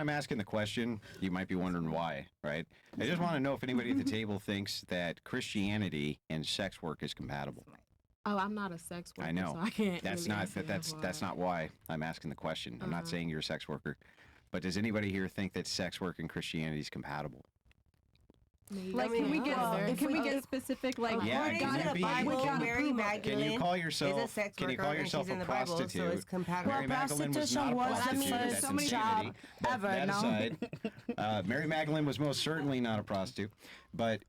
I'm asking the question, you might be wondering why, right? I just want to know if anybody at the table thinks that Christianity and sex work is compatible. Oh, I'm not a sex worker. I know. So I can't. That's really not. answer That's not why I'm asking the question. I'm not saying you're a sex worker, but does anybody here think that sex work and Christianity is compatible? Like, can we get specific? Like, Yeah, according can to you the be- Bible, can- Mary Magdalene Can you call is a yourself? sex Can you worker, call and yourself she's in a the Bible, so prostitute? it's compatible. Mary Magdalene was not a prostitute. That's so many insanity. jobs That aside, Mary Magdalene was most certainly not a prostitute. But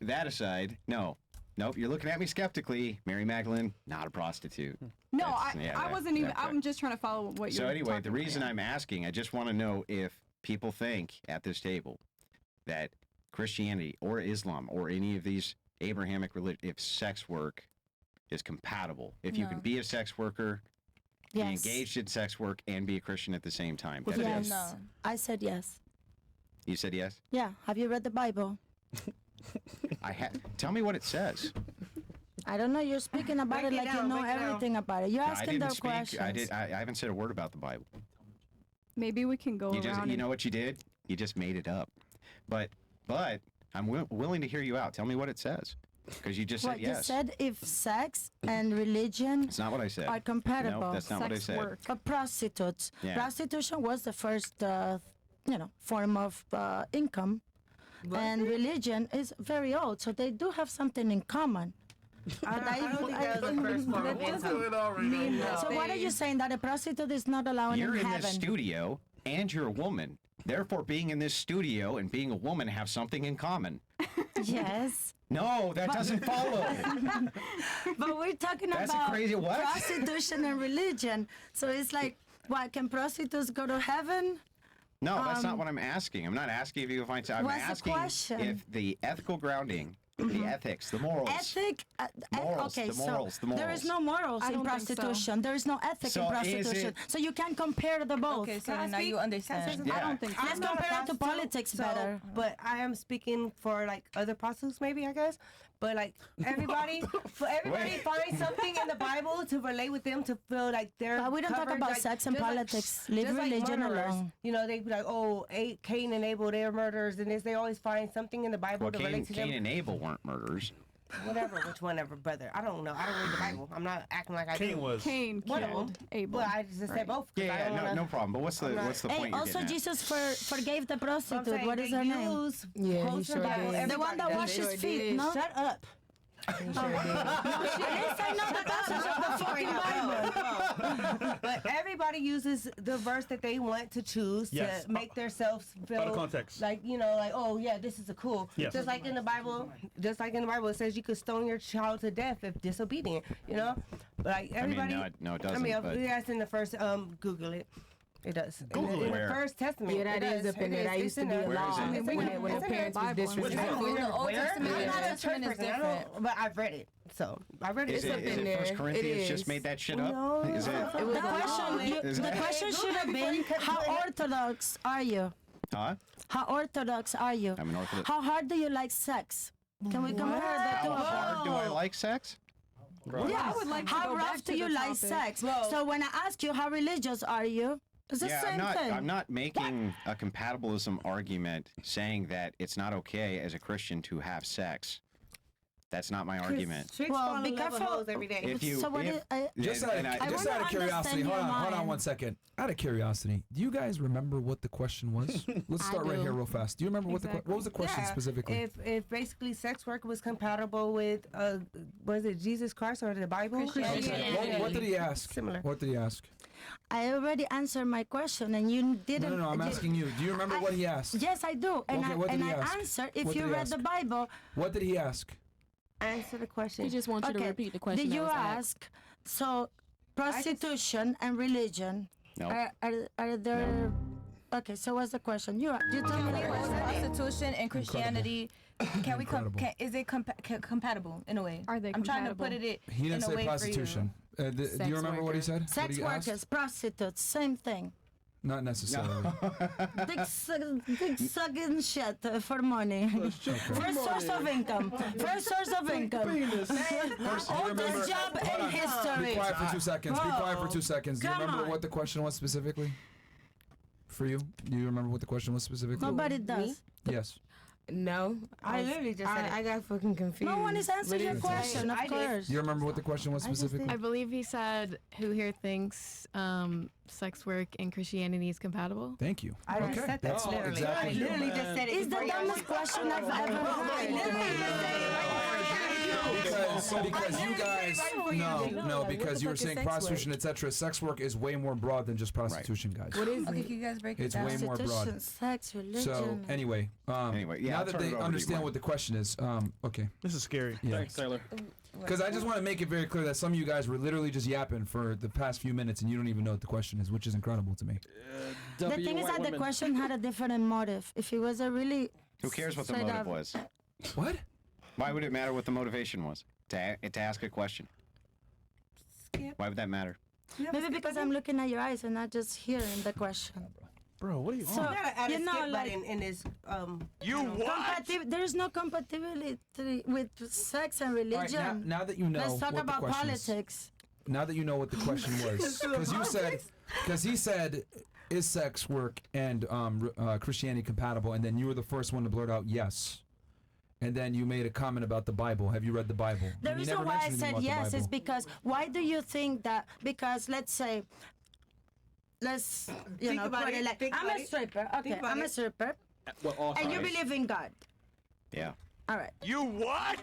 that aside, no. Nope, you're looking at me skeptically. Mary Magdalene, not a prostitute. No, I wasn't even. okay. I'm just trying to follow what you're. So anyway, talking the reason about. I'm asking, I just want to know if people think at this table that Christianity or Islam or any of these Abrahamic religions, if sex work is compatible, if you can be a sex worker, be engaged in sex work, and be a Christian at the same time. That Yes. is- No. I said yes. You said yes? Yeah. Have you read the Bible? Tell me what it says. I don't know. You're speaking about Break it it like down, you know break it down. everything about it. You're I asking didn't their speak. questions. I haven't said a word about the Bible. Maybe we can go You just, around. you know what you did? You just made it up. But I'm willing to hear you out. Tell me what it says. Because you just What said yes. you said, if sex and religion It's not what I said. are compatible. No, that's not what I Sex said. work. Prostitutes. Yeah. Prostitution was the first, form of income, and religion is very old, so they do have something in common. I don't think that was the first form of income. So what are you saying, that a prostitute is not allowed You're in in heaven? this studio, and you're a woman. Therefore, being in this studio and being a woman have something in common. Yes. No, that doesn't follow. But we're talking That's a about crazy what? prostitution and religion. So it's like, what, can prostitutes go to heaven? No, that's not what I'm asking. I'm not asking if you can find. I'm What's the asking question? if the ethical grounding, the ethics, the morals. Ethic? Morals, okay, the morals, so the there is morals. no morals I in don't think so. prostitution. There is no ethic So in is prostitution. it- So you can't compare the both. Okay, so Can I now speak? you Can I say understand. something? Yeah. I don't think so. Let's I'm not a compare it to prostitute, politics so- better. But I am speaking for like other prostitutes, maybe, I guess. But like everybody Wait. finds something in the Bible to relate with them, to feel like they're. But we don't talk covered, about like, sex and just like- politics. Leave just like religion murderers. alone. You know, they be like, oh, Cain and Abel, they're murderers, and they always find something in the Bible Well, to Cain, relate to Cain them. and Abel weren't murderers. Whatever, brother. I don't know. I don't read the Bible. I'm not acting like I do. Cain Whatever. killed Abel. But I just said both. 'cause I Yeah, don't wanna- no problem. But what's the I'm not- what's the Hey, point you're also getting at? Jesus forgave the I'm prostitute. saying What is they her name? use Yeah, he quotes from sure Bible. did. The one that Everybody washes does. feet, no? Shut up. At least I know the passage of the fucking Bible. But everybody uses the verse that they want to choose Yes. to make themselves feel Out of context. like, you know, like, oh yeah, this is a cool. Yes. Just like in the Bible, it says you could stone your child to death if disobedient. You know, but like everybody. no, it doesn't, I mean, but- that's in the first. Google it. It does. Google in where? the First Testament. Yeah, that it is does. up in It there. is. That It's used to in be a there. law It's in there. when the It's in there. parents was Bible. disrespectful. Where? The Old Testament I'm and not New a church Testament is person. I different. don't, but I've read it, so I read it. Is It's it, up is in it there. First Corinthians It just is. made that shit up? No. Is it? It was The question should have been, how orthodox are you? Huh? How orthodox are you? I'm an Orthodox. How hard do you like sex? Can we compare the two How of them? hard do I like sex? I would like to How go back rough to do you the like topic. sex? So when I ask you how religious are you, it's the Yeah, same thing. I'm not making a compatibilism argument saying that it's not okay as a Christian to have sex. That's not my argument. Tricks Well, fall in be love with careful. hoes every day. If you, So what if, is- I- Just and I- just wanna out of curiosity, understand hold your on mind. 1 second. Out of curiosity, do you guys remember what the question was? Let's start right do. here real fast. Do you remember what was the question Yeah, specifically? If basically sex work was compatible with was it Jesus Christ or the Bible? Christianity. Okay. What did he ask? Similar. What did he ask? I already answered my question and you didn't. No, I'm asking you. Do you remember what he asked? Yes, I do. And Okay, what did he I ask? answer if What you did he read the ask? Bible. What did he ask? Answer the question. He just wants you to repeat the question. Did you that was asked. ask? So, prostitution and religion No. are there? Okay, so what's the question? You tell me the question. Prostitution and Christianity, can we Incredible. is it compatible in a way? Are they I'm trying to compatible? put it He in didn't a say way prostitution. Do you Sex remember what he worker. said? Sex What he asked? workers, prostitutes, same thing. Not necessarily. Dick sucking shit for money. First source of income. First source of income. Oldest job in Be history. quiet for 2 seconds. Be quiet for 2 seconds. Do you Come remember on. what the question was specifically? for you? Do you remember what the question was specifically? Nobody does. Yes. No, I literally just said it. I got fucking confused. No one is answering your question, of course. Do you remember what the question was specifically? I believe he said, "Who here thinks sex work and Christianity is compatible?" Thank you. I already Okay. said that. That's Literally. exactly. I literally just said it. It's the dumbest question I've ever heard. Because you guys because you were saying prostitution, etc. Sex work is way more broad than just prostitution, guys. What is Okay, it? can you guys break it It's down? way more broad. Prostitution, sex, religion. So anyway, yeah, now I'll that turn it they over to understand you, what the question is, okay, This is scary. yeah. Thanks, Taylor. Because I just want to make it very clear that some of you guys were literally just yapping for the past few minutes and you don't even know what the question is, which is incredible to me. The thing is that the question had a different motive. If it was a really Who cares what the straight motive up- was? What? Why would it matter what the motivation was? To ask a question. Why would that matter? Maybe because I'm looking at your eyes and not just hearing the question. Bro, what are you So, on? You gotta add you a know, skip like, button in this. there is no compatibility with sex and All right, religion. now that you know Let's talk what the about question is, politics. now that you know what the question was, because he said, is sex work and Christianity compatible? And then you were the first one to blurt out yes. And then you made a comment about the Bible. Have you read the Bible? The And you reason never why I mentioned anything said about the yes is Bible. because why do you think that? Because let's say, let's Think about put it, it like think I'm about a it. stripper. Okay, Think about I'm a it. stripper, Well, all and you times. believe in God. Yeah. All right. You what?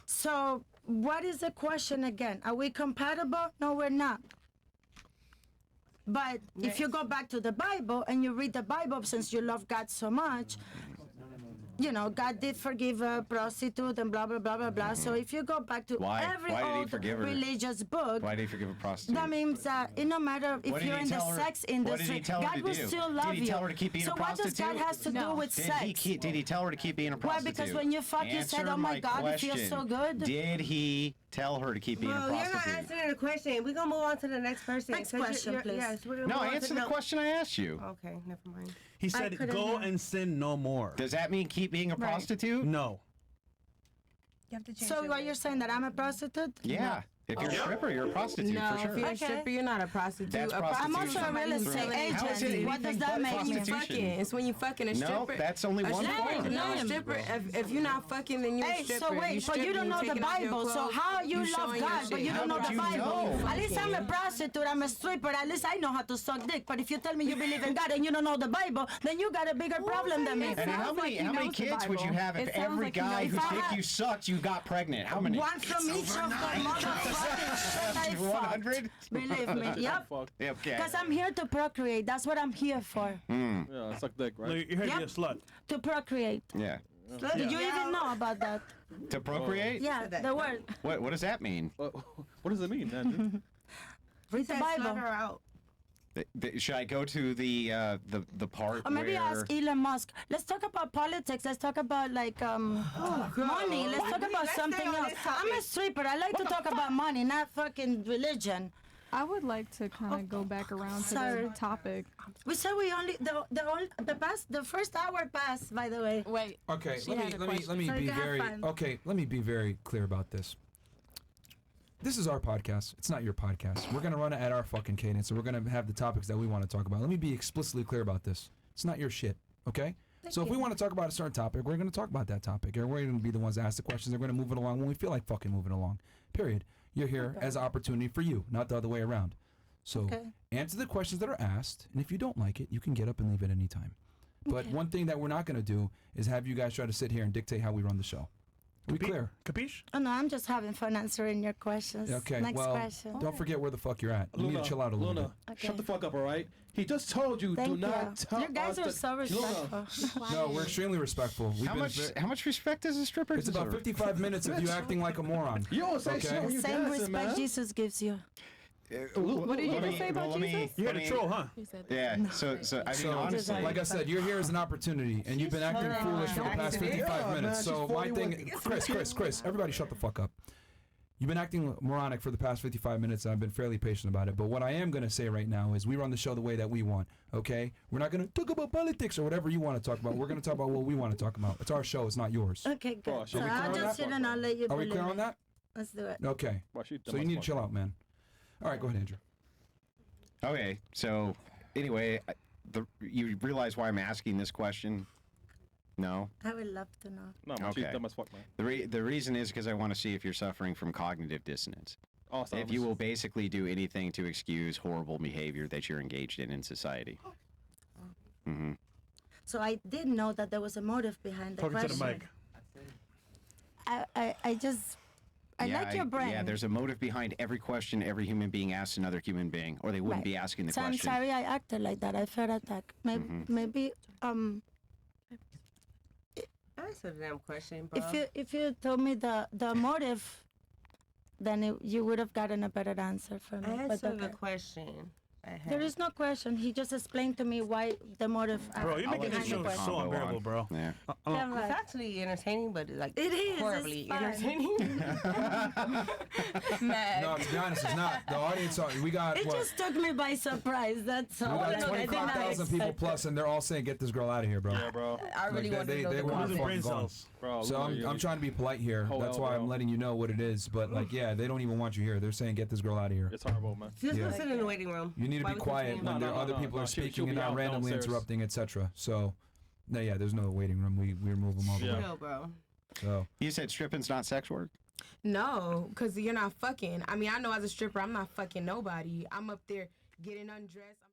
So what is the question again? Are we compatible? No, we're not. But if you go back to the Bible and you read the Bible, since you love God so much, you know, God did forgive a prostitute and blah, blah, blah, blah, blah. So if you go back to Why? every Why did he old forgive her? religious book, Why did he forgive a prostitute? that means that it no matter if What did you're he in the tell her- sex what did he industry, tell her God to will do? still Did love he you. tell her to keep being So a what does God prostitute? has to do with sex? Did he tell her to keep being a Why? prostitute? Because when you fuck, you said, Answer "Oh my God, it feels question. so good." Did he tell her to keep being Bro, a you're not prostitute? answering the question. We're gonna move on to the next person. Next 'cause question, please. Yes, we're gonna No, move on to answer the question I asked you. Okay, never mind. He said, couldn't go hear. and sin no more. Does that mean keep being a prostitute? No. You have to change So your what you're saying that I'm a prostitute? Yeah. If you're a stripper, you're a prostitute No, for sure. if you're a Okay. stripper, you're not a prostitute. That's a prostitution. I'm also a real estate How is it agent. What does anything that but make me? prostitution? Fucking. It's when you fucking a No, stripper. that's only A one stripper- form. No, a stripper. If you're not fucking, then you're a Hey, stripper. so wait, but you don't know the Bible. So how you love showing your God, but shit. you How don't know would the you Bible? know? At least I'm a prostitute, I'm a stripper. At least I know how to suck dick. But if you tell me you believe in God and you don't know the Bible, then you got a bigger problem than me. And how many kids would you have if every guy whose dick you sucked, you got pregnant? How many? One from each of the motherfucking shit I fucked. 100? Believe me, yep. Fuck. Yeah, okay. Because I'm here to procreate. That's what I'm here for. Yeah, suck dick, right? No, you're here to be a Yep. slut. To procreate. Yeah. Did you even know about that? To procreate? Yeah, the word. What does that mean? What does it mean, Andrew? Read the Said slut Bible. her out. Should I go to the part Or maybe where ask Elon Musk. Let's talk about politics. Let's talk about like money. Let's talk about Let's stay something on else. this topic. I'm a stripper. I like to talk about money, not fucking religion. I would like to kind of go back around to Sorry. the topic. We said we only the first hour passed. By the way. Wait. Okay, She let had a me question. be So you can have very fun. let me be very clear about this. This is our podcast. It's not your podcast. We're gonna run it at our fucking cadence, and we're gonna have the topics that we want to talk about. Let me be explicitly clear about this. It's not your shit, okay? So if we want to talk about a certain topic, we're gonna talk about that topic, and we're gonna be the ones that ask the questions. We're gonna move it along when we feel like fucking moving along. Period. You're here as an opportunity for you, not the other way around. So Okay. answer the questions that are asked, and if you don't like it, you can get up and leave at any time. But one thing that we're not gonna do is have you guys try to sit here and dictate how we run the show. Are we clear? Capiche? Oh no, I'm just having fun answering your questions. Okay, Next well, question. don't forget where the fuck you're at. You need to chill out a little Luna, bit. shut the fuck up, all right? He just told you, Thank do not tell you. You guys us are so Luna, respectful. No, we're extremely respectful. We've how been much respect does a stripper It's about deserve? 55 minutes of you acting like a moron. You don't say Okay. shit when you Same dancing, respect man. Jesus gives you. What did you just say about Jesus? You had a troll, huh? He said Yeah. So I mean, So, honestly, like I said, you're here as an opportunity, and you've been acting foolish for the past 55 Yeah, minutes. man, So she's my 41. thing, Chris, everybody shut the fuck up. You've been acting moronic for the past 55 minutes, and I've been fairly patient about it. But what I am going to say right now is we run the show the way that we want, okay? We're not going to talk about politics or whatever you want to talk about. We're going to talk about what we want to talk about. It's our show. It's not yours. Okay, good. Boss, So are we clear I'll on just that? sit and I'll let you Are we believe clear on it. that? Let's do it. Okay. Well, she So you need to chill out, man. All right, go ahead, Andrew. okay. So anyway, you realize why I'm asking this question? No. I would love to know. No, Okay. she's dumb as fuck, man. The reason is because I want to see if you're suffering from cognitive dissonance. Awesome. If you will basically do anything to excuse horrible behavior that you're engaged in society. Mm-hmm. So I did know that there was a motive behind the Talking to question. the mic. I like your brain. Yeah, there's a motive behind every question every human being asks another human being, or they wouldn't be asking the So I'm question. sorry I acted like that. I felt attacked. Maybe Answer the damn question, bro. if you told me the motive, then you would have gotten a better answer from me. But Answer the okay. question. There is no question. He just explained to me why the motive. Bro, you're making this show the so combo unbearable, on. bro. Yeah. Yeah, It's right. actually entertaining, but like It is, horribly it's fun. entertaining. No, to be honest, it's not. The audience, we got It what? just took me by surprise. That's all. We got I did not 25,000 people expect plus, and they're all saying, "Get this girl out of here, bro." Yeah, bro. I really Like, wanted to know they the were Losing context. brain fucking gone. cells. Bro, So I'm trying to be polite here. Oh, That's hell, why I'm bro. letting you know what it is. But like, yeah, they don't even want you here. They're saying, "Get this girl out of here." It's horrible, man. Just Yeah. listen in the waiting room. You need to Why be we quiet continue? when No, there no, other no, people no, are she'll speaking be and not out randomly downstairs. interrupting, etc. So, no, yeah, there's no waiting room. We remove them all the Yeah. way. No, bro. So, You said stripping's not sex work? No, because you're not fucking. I mean, I know as a stripper, I'm not fucking nobody. I'm up there getting undressed.